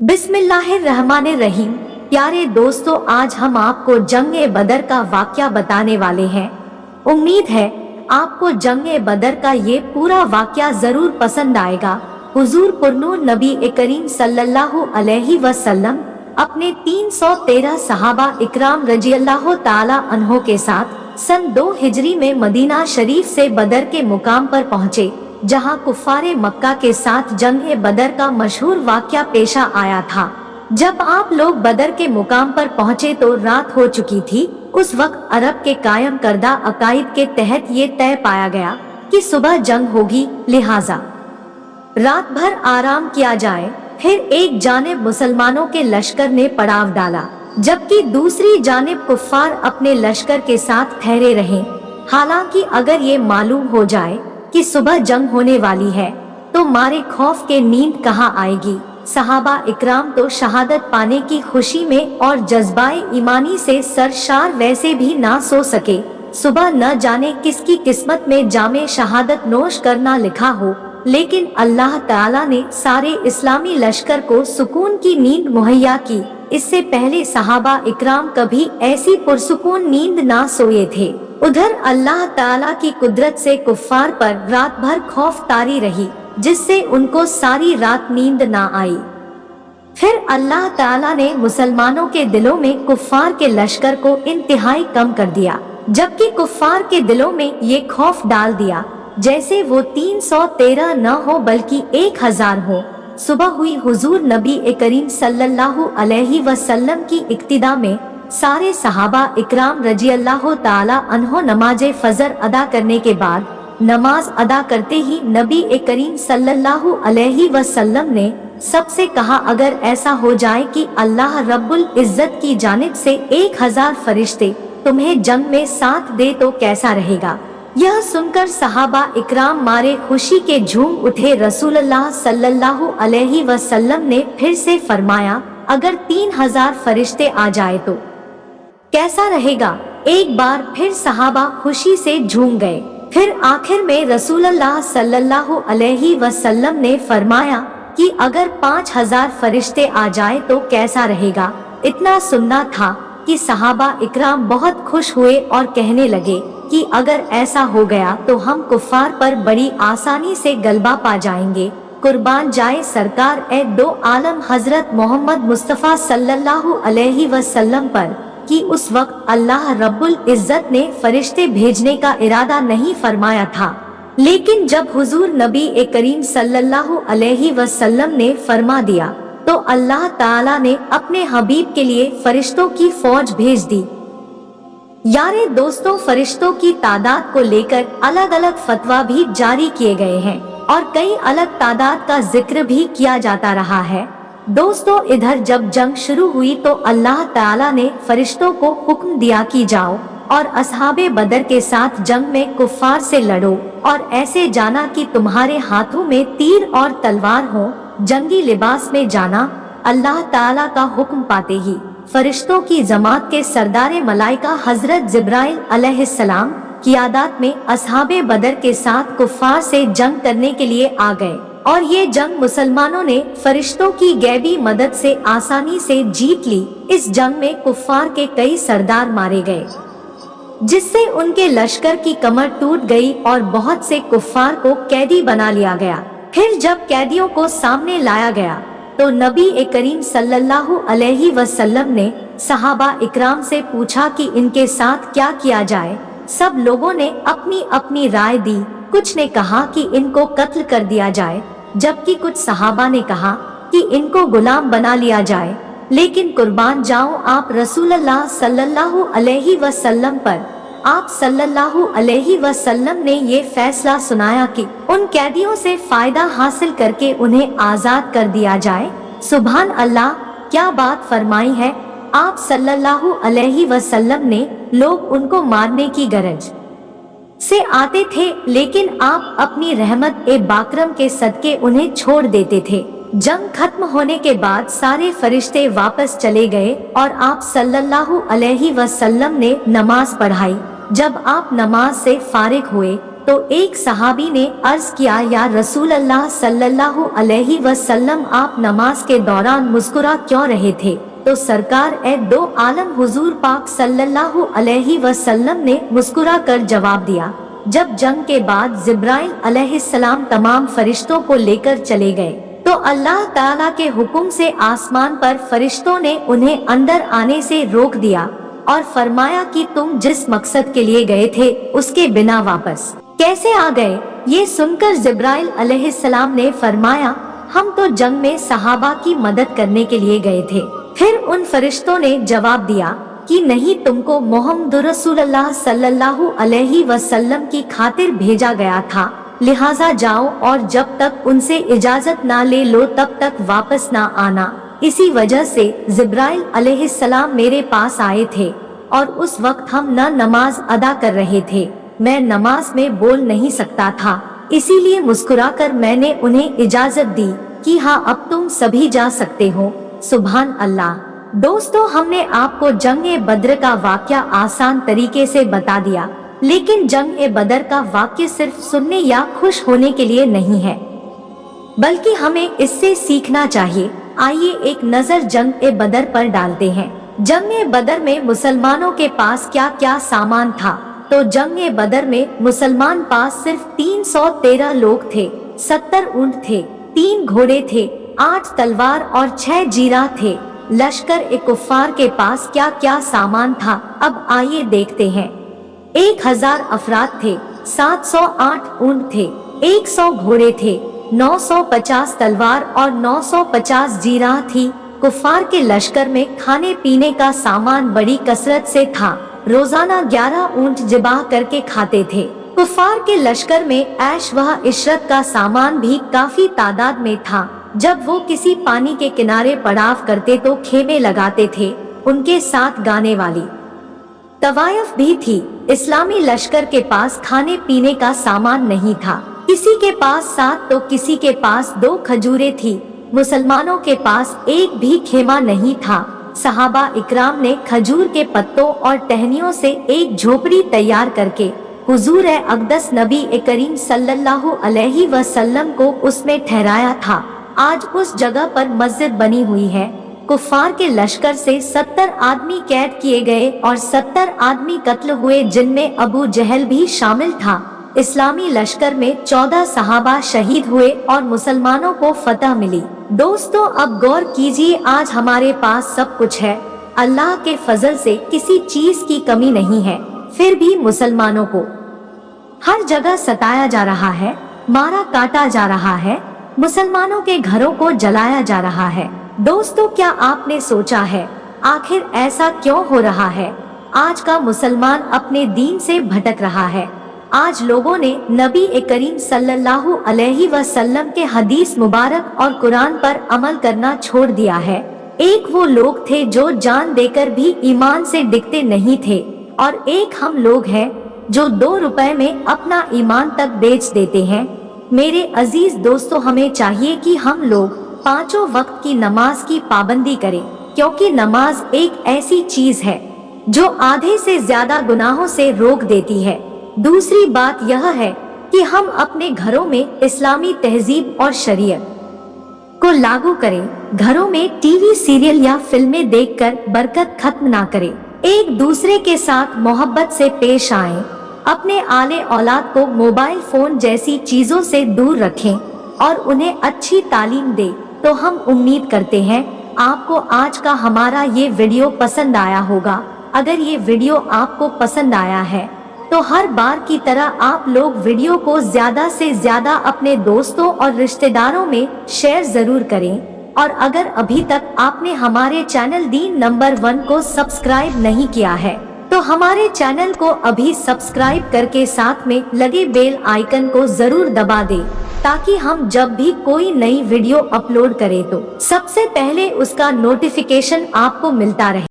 बिस्मिल्लाहिर्रहमानिर्रहीम। प्यारे दोस्तों, आज हम आपको जंग बदर का वाक़या बताने वाले हैं। उम्मीद है आपको जंग बदर का ये पूरा वाक़या जरूर पसंद आएगा। हुजूर पुरनूर नबी करीम सल्लल्लाहु अलैहि वसल्लम अपने 313 सहाबा इकराम रज़ियल्लाहु ताला अन्हो के साथ सन 2 हिजरी में मदीना शरीफ से बदर के मुकाम पर पहुँचे, जहां कुफ़ारे मक्का के साथ जंग बदर का मशहूर वाक़या पेशा आया था। जब आप लोग बदर के मुकाम पर पहुंचे तो रात हो चुकी थी। उस वक्त अरब के कायम करदा अकाइद के तहत ये तय पाया गया कि सुबह जंग होगी, लिहाजा रात भर आराम किया जाए। फिर एक जानिब मुसलमानों के लश्कर ने पड़ाव डाला, जबकि दूसरी जानिब कुफ़ार अपने लश्कर के साथ ठहरे रहे। हालांकि अगर ये मालूम हो जाए कि सुबह जंग होने वाली है तो मारे खौफ के नींद कहाँ आएगी। सहाबा इकराम तो शहादत पाने की खुशी में और जज्बाए ईमानी से सरशार वैसे भी ना सो सके। सुबह न जाने किसकी किस्मत में जामे शहादत नोश करना लिखा हो, लेकिन अल्लाह ताला ने सारे इस्लामी लश्कर को सुकून की नींद मुहैया की। इससे पहले सहाबा इकराम कभी ऐसी पुरसुकून नींद ना सोए थे। उधर अल्लाह ताला की कुदरत से कुफ्फार पर रात भर खौफ तारी रही, जिससे उनको सारी रात नींद ना आई। फिर अल्लाह ताला ने मुसलमानों के दिलों में कुफ्फार के लश्कर को इंतहाई कम कर दिया, जबकि कुफ्फार के दिलों में ये खौफ डाल दिया जैसे वो 313 न हो बल्कि 1000 हो। सुबह हुई। हुजूर नबी करीम सल्लल्लाहु अलैहि वसल्लम की इक्तिदा में सारे सहाबा इकराम रज़ियल्लाहु ताला अन्हो नमाज फजर अदा करने के बाद नमाज अदा करते ही नबी करीम सल्लल्लाहु अलैहि वसल्लम ने सबसे कहा, अगर ऐसा हो जाए कि अल्लाह रब्बुल इज्जत की जानिब से 1000 फरिश्ते तुम्हें जंग में साथ दे तो कैसा रहेगा। यह सुनकर सहाबा इकराम मारे खुशी के झूम उठे। रसूलुल्लाह सल्लल्लाहु अलैहि वसल्लम ने फिर से फरमाया, अगर 3000 फरिश्ते आ जाए तो कैसा रहेगा। एक बार फिर सहाबा खुशी से झूम गए। फिर आखिर में रसूलुल्लाह सल्लल्लाहु अलैहि वसल्लम ने फरमाया कि अगर 5000 फरिश्ते आ जाए तो कैसा रहेगा। इतना सुनना था कि सहाबा इकराम बहुत खुश हुए और कहने लगे कि अगर ऐसा हो गया तो हम कुफ्फार पर बड़ी आसानी से गलबा पा जाएंगे। कुर्बान जाए सरकार ए दो आलम हजरत मोहम्मद मुस्तफ़ा सल्लल्लाहु अलैहि वसल्लम पर कि उस वक्त अल्लाह रब्बुल इज्जत ने फरिश्ते भेजने का इरादा नहीं फरमाया था, लेकिन जब हुजूर नबी करीम सल्लल्लाहु अलैहि वसल्लम ने फरमा दिया तो अल्लाह ताला ने अपने हबीब के लिए फरिश्तों की फौज भेज दी। यारे दोस्तों, फरिश्तों की तादाद को लेकर अलग अलग फतवा भी जारी किए गए हैं और कई अलग तादाद का जिक्र भी किया जाता रहा है। दोस्तों, इधर जब जंग शुरू हुई तो अल्लाह ताला ने फरिश्तों को हुक्म दिया कि जाओ और असहाबे बदर के साथ जंग में कुफ्फार से लड़ो और ऐसे जाना कि तुम्हारे हाथों में तीर और तलवार हो। जंगी लिबास में जाना। अल्लाह ताला का हुक्म पाते ही फरिश्तों की जमात के सरदारे मलाइका हजरत जिब्राइल अलैहिस्सलाम क़ियादत में असहाबे बदर के साथ कुफ्फार से जंग करने के लिए आ गए और ये जंग मुसलमानों ने फरिश्तों की गैबी मदद से आसानी से जीत ली। इस जंग में कुफ्फार के कई सरदार मारे गए, जिससे उनके लश्कर की कमर टूट गई और बहुत से कुफ्फार को कैदी बना लिया गया। फिर जब कैदियों को सामने लाया गया तो नबी करीम सल्लल्लाहु अलैहि वसल्लम ने सहाबा इकराम से पूछा कि इनके साथ क्या किया जाए। सब लोगों ने अपनी अपनी राय दी। कुछ ने कहा कि इनको कत्ल कर दिया जाए, जबकि कुछ सहाबा ने कहा कि इनको गुलाम बना लिया जाए। लेकिन कुर्बान जाऊं आप रसूलुल्लाह सल्लल्लाहु अलैहि वसल्लम पर, आप सल्लल्लाहु अलैहि वसल्लम ने ये फैसला सुनाया कि उन कैदियों से फायदा हासिल करके उन्हें आजाद कर दिया जाए। सुभान अल्लाह, क्या बात फरमाई है आप सल्लल्लाहु अलैहि वसल्लम ने। लोग उनको मारने की गरज से आते थे, लेकिन आप अपनी रहमत ए बाकरम के सदके उन्हें छोड़ देते थे। जंग खत्म होने के बाद सारे फरिश्ते वापस चले गए और आप सल्लल्लाहु अलैहि वसल्लम ने नमाज पढ़ाई। जब आप नमाज से फारिग हुए तो एक सहाबी ने अर्ज किया, या रसूल अल्लाह सल्लल्लाहु अलैहि वसल्लम, आप नमाज के दौरान मुस्कुरा क्यों रहे थे? तो सरकार ए दो आलम हुजूर पाक सल्लल्लाहु अलैहि वसल्लम ने मुस्कुरा कर जवाब दिया। जब जंग के बाद जिब्राइल अलैहिस्सलाम तमाम फरिश्तों को लेकर चले गए तो अल्लाह ताला के हुक्म से आसमान पर फरिश्तों ने उन्हें अंदर आने से रोक दिया और फरमाया कि तुम जिस मकसद के लिए गए थे उसके बिना वापस कैसे आ गए? ये सुनकर जिब्राइल अलैहिस्सलाम ने फरमाया, हम तो जंग में सहाबा की मदद करने के लिए गए थे। फिर उन फरिश्तों ने जवाब दिया कि नहीं, तुमको मोहम्मद रसूलुल्लाह सल्लल्लाहु अलैहि वसल्लम की खातिर भेजा गया था, लिहाजा जाओ और जब तक उनसे इजाजत ना ले लो तब तक वापस ना आना। इसी वजह से जिब्राइल अलैहिस्सलाम मेरे पास आए थे और उस वक्त हम न नमाज अदा कर रहे थे, मैं नमाज में बोल नहीं सकता था, इसीलिए मुस्कुराकर मैंने उन्हें इजाजत दी कि हाँ, अब तुम सभी जा सकते हो। सुभान अल्लाह। दोस्तों, हमने आपको जंग-ए बद्र का वाक्या आसान तरीके से बता दिया, लेकिन जंग-ए बद्र का वाक्य सिर्फ सुनने या खुश होने के लिए नहीं है, बल्कि हमें इससे सीखना चाहिए। आइए एक नजर जंग-ए बद्र पर डालते हैं। जंग-ए बद्र में मुसलमानों के पास क्या क्या सामान था? तो जंग-ए बद्र में मुसलमान पास सिर्फ 313 लोग थे, 70 ऊंट थे, 3 घोड़े थे, 8 तलवार और 6 जीरा थे। लश्कर ए कुफ्फार के पास क्या क्या सामान था, अब आइए देखते हैं। 1000 अफराद थे, 708 ऊंट थे, 100 घोड़े थे, 950 तलवार और 950 जीरा थी। कुफ्फार के लश्कर में खाने पीने का सामान बड़ी कसरत से था, रोजाना 11 ऊंट ज़िबाह करके खाते थे। कुफ्फार के लश्कर में ऐश व इशरत का सामान भी काफी तादाद में था। जब वो किसी पानी के किनारे पड़ाव करते तो खेमे लगाते थे, उनके साथ गाने वाली तवायफ भी थी। इस्लामी लश्कर के पास खाने पीने का सामान नहीं था, किसी के पास 7 तो किसी के पास 2 खजूरें थी। मुसलमानों के पास एक भी खेमा नहीं था। सहाबा इकराम ने खजूर के पत्तों और टहनियों से एक झोपड़ी तैयार करके हुजूर अक़दस नबी करीम सल्लल्लाहु अलैहि वसल्लम को उसमें ठहराया था। आज उस जगह पर मस्जिद बनी हुई है। कुफ्फार के लश्कर से 70 आदमी कैद किए गए और 70 आदमी कत्ल हुए, जिनमें अबू जहल भी शामिल था। इस्लामी लश्कर में 14 सहाबा शहीद हुए और मुसलमानों को फतह मिली। दोस्तों, अब गौर कीजिए, आज हमारे पास सब कुछ है, अल्लाह के फजल से किसी चीज की कमी नहीं है, फिर भी मुसलमानों को हर जगह सताया जा रहा है, मारा काटा जा रहा है, मुसलमानों के घरों को जलाया जा रहा है। दोस्तों, क्या आपने सोचा है आखिर ऐसा क्यों हो रहा है? आज का मुसलमान अपने दीन से भटक रहा है। आज लोगों ने नबी करीम सल्लल्लाहु अलैहि वसल्लम के हदीस मुबारक और कुरान पर अमल करना छोड़ दिया है। एक वो लोग थे जो जान देकर भी ईमान से डिगते नहीं थे, और एक हम लोग हैं जो 2 रुपए में अपना ईमान तक बेच देते हैं। मेरे अजीज दोस्तों, हमें चाहिए कि हम लोग 5 वक्त की नमाज की पाबंदी करें, क्योंकि नमाज एक ऐसी चीज है जो आधे से ज्यादा गुनाहों से रोक देती है। दूसरी बात यह है कि हम अपने घरों में इस्लामी तहजीब और शरीयत को लागू करें। घरों में टीवी सीरियल या फिल्में देखकर बरकत खत्म ना करें। एक दूसरे के साथ मोहब्बत से पेश आएं। अपने आले औलाद को मोबाइल फोन जैसी चीजों से दूर रखें और उन्हें अच्छी तालीम दें। तो हम उम्मीद करते हैं आपको आज का हमारा ये वीडियो पसंद आया होगा। अगर ये वीडियो आपको पसंद आया है तो हर बार की तरह आप लोग वीडियो को ज्यादा से ज्यादा अपने दोस्तों और रिश्तेदारों में शेयर जरूर करें। और अगर अभी तक आपने हमारे चैनल दीन नंबर 1 को सब्सक्राइब नहीं किया है तो हमारे चैनल को अभी सब्सक्राइब करके साथ में लगे बेल आइकन को जरूर दबा दें, ताकि हम जब भी कोई नई वीडियो अपलोड करें तो सबसे पहले उसका नोटिफिकेशन आपको मिलता रहे।